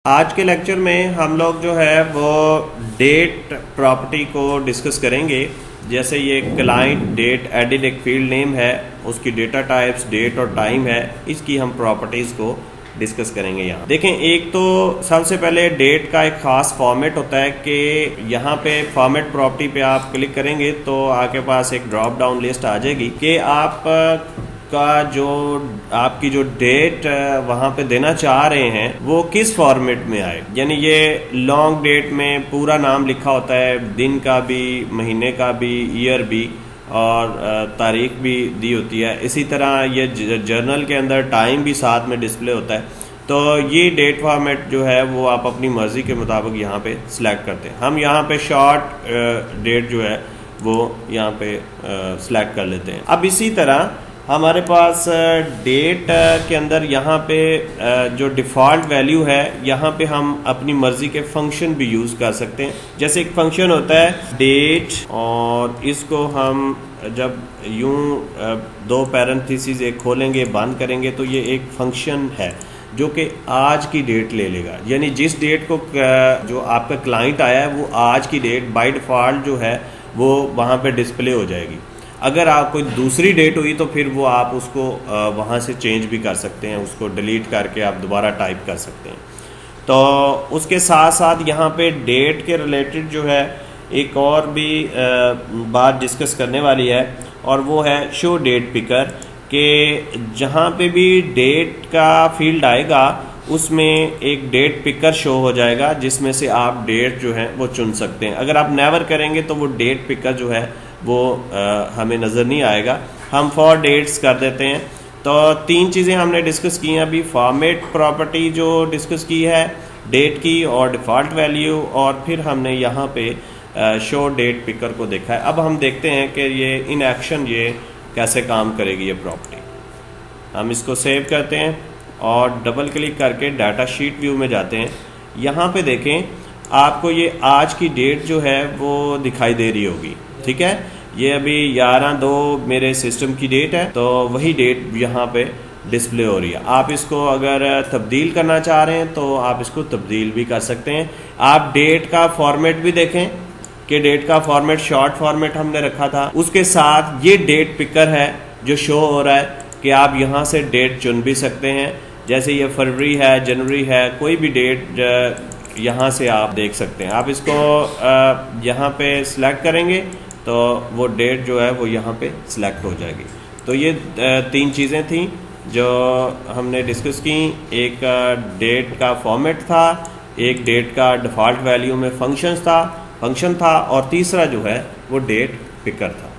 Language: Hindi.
आज के लेक्चर में हम लोग जो है वो डेट प्रॉपर्टी को डिस्कस करेंगे। जैसे ये क्लाइंट डेट एडिड एक फील्ड नेम है, उसकी डेटा टाइप्स डेट और टाइम है, इसकी हम प्रॉपर्टीज़ को डिस्कस करेंगे। यहाँ देखें, एक तो सबसे पहले डेट का एक ख़ास फॉर्मेट होता है कि यहाँ पे फॉर्मेट प्रॉपर्टी पे आप क्लिक करेंगे तो आपके पास एक ड्रॉप डाउन लिस्ट आ जाएगी कि आप का जो आपकी जो डेट वहाँ पे देना चाह रहे हैं वो किस फॉर्मेट में आए। यानी ये लॉन्ग डेट में पूरा नाम लिखा होता है, दिन का भी, महीने का भी, ईयर भी और तारीख भी दी होती है। इसी तरह ये जर्नल के अंदर टाइम भी साथ में डिस्प्ले होता है। तो ये डेट फॉर्मेट जो है वो आप अपनी मर्ज़ी के मुताबिक यहाँ पे सिलेक्ट करते हैं। हम यहाँ पे शॉर्ट डेट जो है वो यहाँ पे सिलेक्ट कर लेते हैं। अब इसी तरह हमारे पास डेट के अंदर यहाँ पे जो डिफ़ॉल्ट वैल्यू है, यहाँ पे हम अपनी मर्ज़ी के फंक्शन भी यूज़ कर सकते हैं। जैसे एक फंक्शन होता है डेट, और इसको हम जब यूं दो पैरेंथेसिस एक खोलेंगे बंद करेंगे तो ये एक फंक्शन है जो कि आज की डेट ले लेगा। यानी जिस डेट को जो आपका क्लाइंट आया है वो आज की डेट बाय डिफ़ॉल्ट जो है वो वहाँ पे डिस्प्ले हो जाएगी। अगर आप कोई दूसरी डेट हुई तो फिर वो आप उसको वहाँ से चेंज भी कर सकते हैं, उसको डिलीट करके आप दोबारा टाइप कर सकते हैं। तो उसके साथ साथ यहाँ पे डेट के रिलेटेड जो है एक और भी बात डिस्कस करने वाली है, और वो है शो डेट पिकर, कि जहाँ पे भी डेट का फील्ड आएगा उसमें एक डेट पिकर शो हो जाएगा जिसमें से आप डेट जो है वो चुन सकते हैं। अगर आप नेवर करेंगे तो वो डेट पिकर जो है वो हमें नज़र नहीं आएगा। हम फॉर डेट्स कर देते हैं। तो तीन चीज़ें हमने डिस्कस की हैं अभी। फॉर्मेट प्रॉपर्टी जो डिस्कस की है डेट की और डिफ़ॉल्ट वैल्यू, और फिर हमने यहाँ पे शो डेट पिकर को देखा है। अब हम देखते हैं कि ये इन एक्शन ये कैसे काम करेगी ये प्रॉपर्टी। हम इसको सेव करते हैं और डबल क्लिक करके डाटा शीट व्यू में जाते हैं। यहाँ पे देखें, आपको ये आज की डेट जो है वो दिखाई दे रही होगी, ठीक है। ये अभी 11/2 मेरे सिस्टम की डेट है, तो वही डेट यहाँ पे डिस्प्ले हो रही है। आप इसको अगर तब्दील करना चाह रहे हैं तो आप इसको तब्दील भी कर सकते हैं। आप डेट का फॉर्मेट भी देखें कि डेट का फॉर्मेट शॉर्ट फॉर्मेट हमने रखा था, उसके साथ ये डेट पिकर है जो शो हो रहा है कि आप यहाँ से डेट चुन भी सकते हैं। जैसे ये फरवरी है, जनवरी है, कोई भी डेट यहाँ से आप देख सकते हैं। आप इसको यहाँ पे सिलेक्ट करेंगे तो वो डेट जो है वो यहाँ पे सिलेक्ट हो जाएगी। तो ये तीन चीज़ें थी जो हमने डिस्कस की। एक डेट का फॉर्मेट था, एक डेट का डिफ़ॉल्ट वैल्यू में फंक्शन था, और तीसरा जो है वो डेट पिकर था।